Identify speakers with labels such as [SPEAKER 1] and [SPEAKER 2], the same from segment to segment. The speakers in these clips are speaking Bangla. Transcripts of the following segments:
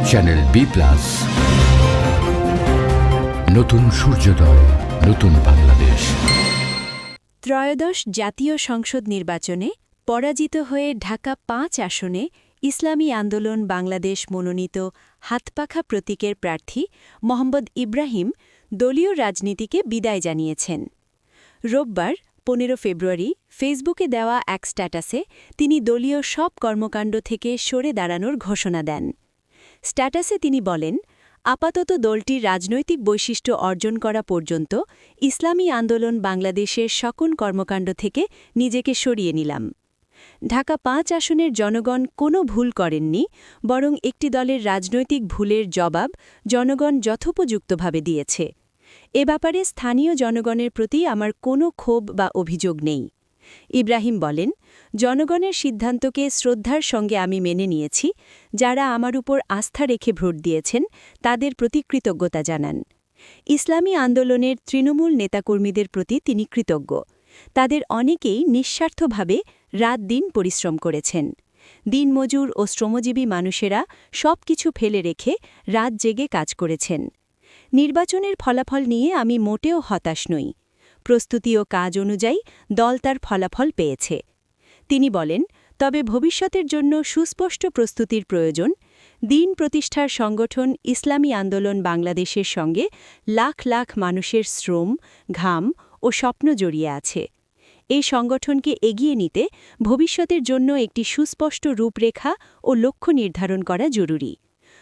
[SPEAKER 1] চ্যানেল বি প্লাস, নতুন সূর্যোদয়, নতুন বাংলাদেশ।
[SPEAKER 2] ত্রয়োদশ জাতীয় সংসদ নির্বাচনে পরাজিত হয়ে ঢাকা-৫ আসনে ইসলামী আন্দোলন বাংলাদেশ মনোনীত হাতপাখা প্রতীকের প্রার্থী মোহাম্মদ ইব্রাহিম দলীয় রাজনীতিকে বিদায় জানিয়েছেন। রোববার ১৫ ফেব্রুয়ারি ফেসবুকে দেওয়া এক স্ট্যাটাসে তিনি দলীয় সব কর্মকাণ্ড থেকে সরে দাঁড়ানোর ঘোষণা দেন। স্ট্যাটাসে তিনি বলেন, আপাতত দলটির রাজনৈতিক বৈশিষ্ট্য অর্জন করা পর্যন্ত ইসলামী আন্দোলন বাংলাদেশের সকল কর্মকাণ্ড থেকে নিজেকে সরিয়ে নিলাম। ঢাকা-৫ আসনের জনগণ কোনো ভুল করেননি, বরং একটি দলের রাজনৈতিক ভুলের জবাব জনগণ যথোপযুক্তভাবে দিয়েছে। এ ব্যাপারে স্থানীয় জনগণের প্রতি আমার কোনো ক্ষোভ বা অভিযোগ নেই। ইব্রাহিম বলেন, জনগণের সিদ্ধান্তকে শ্রদ্ধার সঙ্গে আমি মেনে নিয়েছি। যারা আমার উপর আস্থা রেখে ভোট দিয়েছেন তাদের প্রতি কৃতজ্ঞতা জানান। ইসলামী আন্দোলনের তৃণমূল নেতাকর্মীদের প্রতি তিনি কৃতজ্ঞ। তাদের অনেকেই নিঃস্বার্থভাবে রাত-দিন পরিশ্রম করেছেন। দিনমজুর ও শ্রমজীবী মানুষেরা সব কিছু ফেলে রেখে রাত জেগে কাজ করেছেন। নির্বাচনের ফলাফল নিয়ে আমি মোটেও হতাশ নই। প্রস্তুতি ও কাজ অনুযায়ী দল তার ফলাফল পেয়েছে। তিনি বলেন, তবে ভবিষ্যতের জন্য সুস্পষ্ট প্রস্তুতির প্রয়োজন। দিন প্রতিষ্ঠার সংগঠন ইসলামী আন্দোলন বাংলাদেশের সঙ্গে লাখ লাখ মানুষের শ্রম, ঘাম ও স্বপ্ন জড়িয়ে আছে। এই সংগঠনকে এগিয়ে নিতে ভবিষ্যতের জন্য একটি সুস্পষ্ট রূপরেখা ও লক্ষ্য নির্ধারণ করা জরুরি।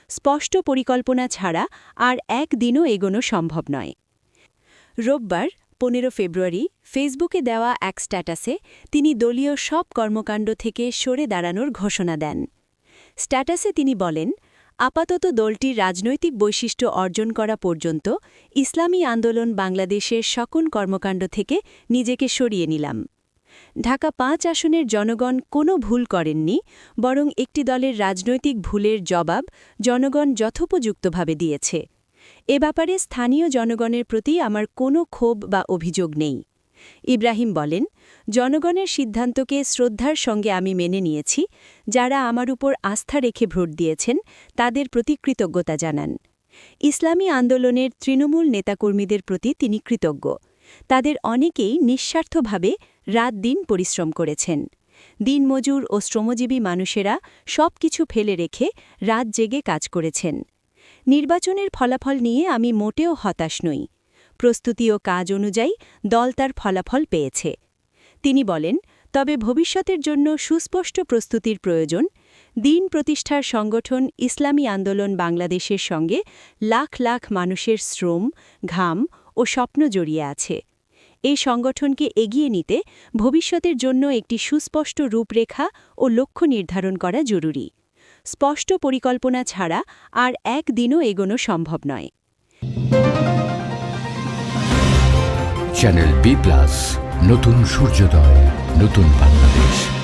[SPEAKER 2] স্পষ্ট পরিকল্পনা ছাড়া আর একদিনও এগোনো সম্ভব নয়। রোববার ১৫ ফেব্রুয়ারি ফেসবুকে দেওয়া এক স্ট্যাটাসে তিনি দলীয় সব কর্মকাণ্ড থেকে সরে দাঁড়ানোর ঘোষণা দেন। স্ট্যাটাসে তিনি বলেন, আপাতত দলটির রাজনৈতিক বৈশিষ্ট্য অর্জন করা পর্যন্ত ইসলামী আন্দোলন বাংলাদেশের সকল কর্মকাণ্ড থেকে নিজেকে সরিয়ে নিলাম। ঢাকা-৫ আসনের জনগণ কোনো ভুল করেননি, বরং একটি দলের রাজনৈতিক ভুলের জবাব জনগণ যথোপযুক্তভাবে দিয়েছে। এ ব্যাপারে স্থানীয় জনগণের প্রতি আমার কোনো ক্ষোভ বা অভিযোগ নেই। ইব্রাহিম বলেন, জনগণের সিদ্ধান্তকে শ্রদ্ধার সঙ্গে আমি মেনে নিয়েছি। যারা আমার উপর আস্থা রেখে ভোট দিয়েছেন তাদের প্রতি কৃতজ্ঞতা জানান। ইসলামী আন্দোলনের তৃণমূল নেতাকর্মীদের প্রতি তিনি কৃতজ্ঞ। তাদের অনেকেই নিঃস্বার্থভাবে রাত-দিন পরিশ্রম করেছেন। দিনমজুর ও শ্রমজীবী মানুষেরা সব কিছু ফেলে রেখে রাত জেগে কাজ করেছেন। নির্বাচনের ফলাফল নিয়ে আমি মোটেও হতাশ নই। প্রস্তুতি ও কাজ অনুযায়ী দল তার ফলাফল পেয়েছে। তিনি বলেন, তবে ভবিষ্যতের জন্য সুস্পষ্ট প্রস্তুতির প্রয়োজন। দিন প্রতিষ্ঠার সংগঠন ইসলামী আন্দোলন বাংলাদেশের সঙ্গে লাখ লাখ মানুষের শ্রম, ঘাম ও স্বপ্ন জড়িয়ে আছে। এই সংগঠনকে এগিয়ে নিতে ভবিষ্যতের জন্য একটি সুস্পষ্ট রূপরেখা ও লক্ষ্য নির্ধারণ করা জরুরি। স্পষ্ট পরিকল্পনা ছাড়া আর একদিনও এগোনো সম্ভব নয়।
[SPEAKER 1] চ্যানেল বি প্লাস, নতুন সূর্যোদয়, নতুন বাংলাদেশ।